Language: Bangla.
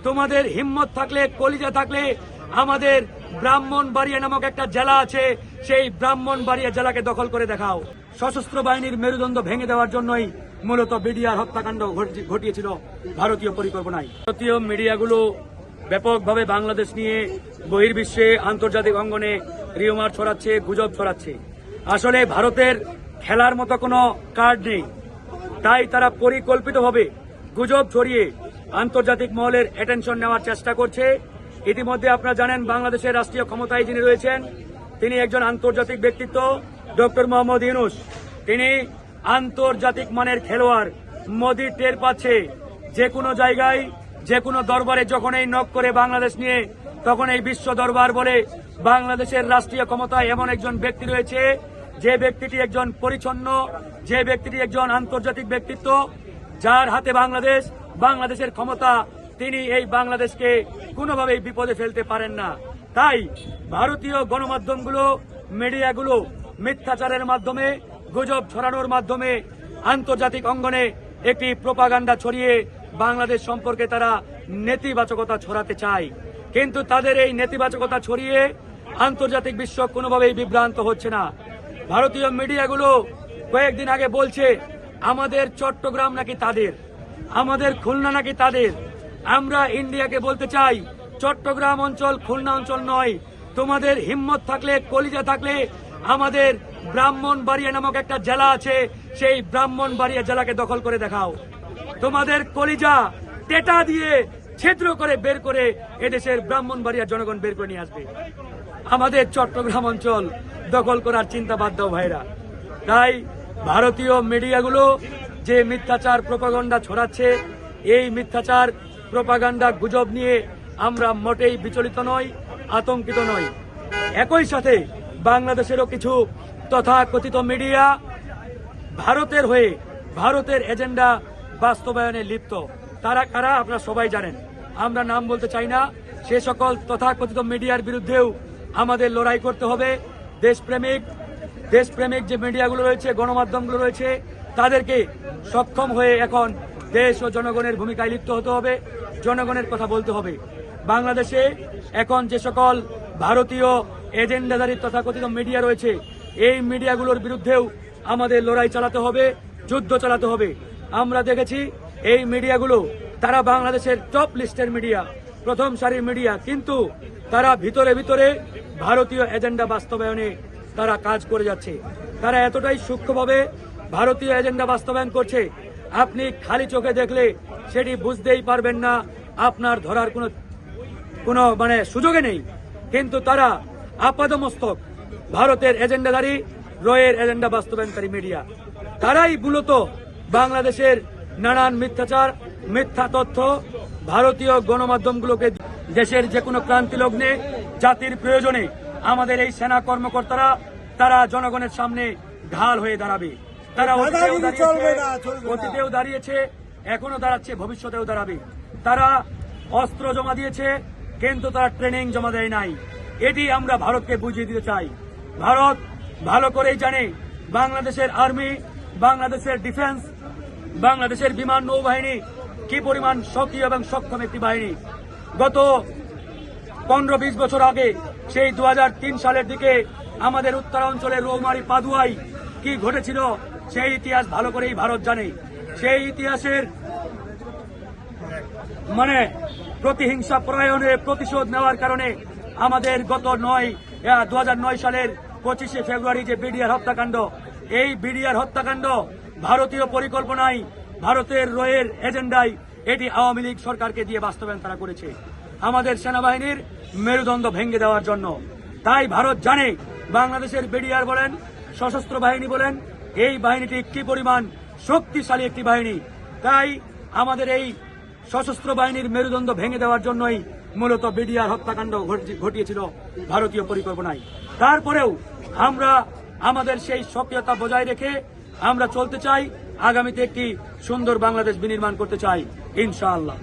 তোমাদের হিম্মত থাকলে, কলিজা থাকলে আমাদের ব্রাহ্মণবাড়িয়া নামক একটা জেলা আছে, সেই ব্রাহ্মণবাড়িয়া জেলাকে দখল করে দেখাও। সশস্ত্র বাহিনীর মেরুদণ্ড ভেঙে দেওয়ার জন্যই মূলত বিডিআর হত্যাকাণ্ড ঘটিয়েছিল ভারতীয় পরিকল্পনায়। ভারতীয় মিডিয়াগুলো ব্যাপকভাবে বাংলাদেশ নিয়ে বহির্বিশ্বে, আন্তর্জাতিক অঙ্গনে রিউমার ছড়াচ্ছে, গুজব ছড়াচ্ছে। আসলে ভারতের খেলার মতো কোনো কার্ড নেই, তাই তারা পরিকল্পিতভাবে গুজব ছড়িয়ে আন্তর্জাতিক মহলের অ্যাটেনশন নেওয়ার চেষ্টা করছে। ইতিমধ্যে আপনারা জানেন বাংলাদেশের রাষ্ট্রীয় ক্ষমতায় যিনি রয়েছেন তিনি একজন আন্তর্জাতিক ব্যক্তিত্ব, ডক্টর মোহাম্মদ ইউনূস। তিনি আন্তর্জাতিক মানের খেলোয়াড়। মোদি টের পাচ্ছে যে কোনো জায়গায়, যে কোনো দরবারে যখন এই নক করে বাংলাদেশ নিয়ে, তখন এই বিশ্ব দরবার বলে বাংলাদেশের রাষ্ট্রীয় ক্ষমতায় এমন একজন ব্যক্তি রয়েছে, যে ব্যক্তিটি একজন পরিচ্ছন্ন, যে ব্যক্তিটি একজন আন্তর্জাতিক ব্যক্তিত্ব, যার হাতে বাংলাদেশের ক্ষমতা। তিনি এই বাংলাদেশকে কোনোভাবেই বিপদে ফেলতে পারেন না। তাই ভারতীয় গণমাধ্যমগুলো, মিডিয়াগুলো মিথ্যাচারের মাধ্যমে, গুজব ছড়ানোর মাধ্যমে আন্তর্জাতিক অঙ্গনে একটি প্রোপাগান্ডা ছড়িয়ে বাংলাদেশ সম্পর্কে তারা নেতিবাচকতা ছড়াতে চায়। কিন্তু তাদের এই নেতিবাচকতা ছড়িয়ে আন্তর্জাতিক বিশ্ব কোনোভাবেই বিভ্রান্ত হচ্ছে না। ভারতীয় মিডিয়াগুলো কয়েকদিন আগে বলছে আমাদের চট্টগ্রাম নাকি তাদের, আমাদের খুলনা নাকি তাদের। আমরা ইন্ডিয়াকে বলতে চাই চট্টগ্রাম অঞ্চল খুলনা অঞ্চল নয়। তোমাদের হিম্মত থাকলে, কলিজা থাকলে আমাদের ব্রাহ্মণবাড়িয়া নামক একটা জেলা আছে, সেই ব্রাহ্মণবাড়িয়া জেলাকে দখল করে দেখাও। তোমাদের কলিজা টেটা দিয়ে ছিদ্র করে বের করে এদেশের ব্রাহ্মণবাড়িয়া জনগণ বের করে নিয়ে আসবে। আমাদের চট্টগ্রাম অঞ্চল দখল করার চিন্তা বাদ দাও ভাইরা। তাই ভারতীয় মিডিয়াগুলো যে মিথ্যাচার প্রোপাগান্ডা ছড়াচ্ছে, এই মিথ্যাচার প্রোপাগান্ডা গুজব নিয়ে আমরা মোটেই বিচলিত নই, আতঙ্কিত নই। একই সাথে বাংলাদেশেরও কিছু তথাকথিত মিডিয়া ভারতের হয়ে ভারতের এজেন্ডা বাস্তবায়নে লিপ্ত। তারা কারা আপনারা সবাই জানেন, আমরা নাম বলতে চাই না। সে সকল তথাকথিত মিডিয়ার বিরুদ্ধেও আমাদের লড়াই করতে হবে। দেশপ্রেমিক যে মিডিয়াগুলো রয়েছে, গণমাধ্যমগুলো রয়েছে, তাদেরকে সক্ষম হয়ে এখন দেশ ও জনগণের ভূমিকায় লিপ্ত হতে হবে, জনগণের কথা বলতে হবে। বাংলাদেশে এখন যে সকল ভারতীয় এজেন্ডাধারী তথাকথিত মিডিয়া রয়েছে, এই মিডিয়াগুলোর বিরুদ্ধেও আমাদের লড়াই চালাতে হবে, যুদ্ধ চালাতে হবে। আমরা দেখেছি এই মিডিয়াগুলো তারা বাংলাদেশের টপ লিস্টের মিডিয়া, প্রথম সারির মিডিয়া, কিন্তু তারা ভিতরে ভিতরে ভারতীয় এজেন্ডা বাস্তবায়নে তারা কাজ করে যাচ্ছে। তারা এতটাই সূক্ষ্মভাবে ভারতীয় এজেন্ডা বাস্তবায়ন করছে, আপনি খালি চোখে দেখলে সেটি বুঝতেই পারবেন না, আপনার ধরার কোনো সুযোগে নেই। কিন্তু তারা আপাদমস্তক ভারতের এজেন্ডাধারী, রয়ের এজেন্ডা বাস্তবায়নকারী মিডিয়া। তারাই মূলত বাংলাদেশের নানান মিথ্যাচার, মিথ্যা তথ্য ভারতীয় গণমাধ্যমগুলোকে দেশের যে কোনো ক্রান্তি লগ্নে, জাতির প্রয়োজনে আমাদের এই সেনা কর্মকর্তারা তারা জনগণের সামনে ঢাল হয়ে দাঁড়াবে। তারা অতীতেও দাঁড়িয়েছে, এখনো দাঁড়াচ্ছে, ভবিষ্যতেও দাঁড়াবে। তারা অস্ত্র জমা দিয়েছে, কিন্তু তারা ট্রেনিং জমা দেয় নাই। এটি আমরা ভারতকে বুঝিয়ে দিতে চাই। ভারত ভালো করেই জানে বাংলাদেশের আর্মি, বাংলাদেশের ডিফেন্স, বাংলাদেশের বিমান নৌবাহিনী কি পরিমাণ সক্রিয় এবং সক্ষম একটি বাহিনী। গত 15-20 বছর আগে, সেই 2003 সালের দিকে আমাদের উত্তরাঞ্চলের রৌমারী পাদুয়ায় কি ঘটেছিল, সেই ইতিহাস ভালো করেই ভারত জানে। সেই ইতিহাসের প্রতিহিংসা পরায়ণের প্রতিশোধ নেওয়ার কারণে আমাদের গত 2009 সালের 25শে ফেব্রুয়ারি যে বিডিআর হত্যাকাণ্ড, এই বিডিআর হত্যাকাণ্ড ভারতীয় পরিকল্পনায়, ভারতের রয়ের এজেন্ডায়, এটি আওয়ামী লীগ সরকারকে দিয়ে বাস্তবায়ন তারা করেছে আমাদের সেনাবাহিনীর মেরুদণ্ড ভেঙে দেওয়ার জন্য। তাই ভারত জানে বাংলাদেশের বিডিআর বলেন, সশস্ত্র বাহিনী বলেন, এই বাহিনীটি কি পরিমাণ শক্তিশালী একটি বাহিনী। তাই আমাদের এই সশস্ত্র বাহিনীর মেরুদণ্ড ভেঙে দেওয়ার জন্যই মূলত বিডিআর হত্যাকাণ্ড ঘটিয়েছিল ভারতীয় পরিকল্পনায়। তারপরেও আমরা আমাদের সেই সক্রিয়তা বজায় রেখে আমরা চলতে চাই, আগামীতে একটি সুন্দর বাংলাদেশ বিনির্মাণ করতে চাই ইনশাআল্লাহ।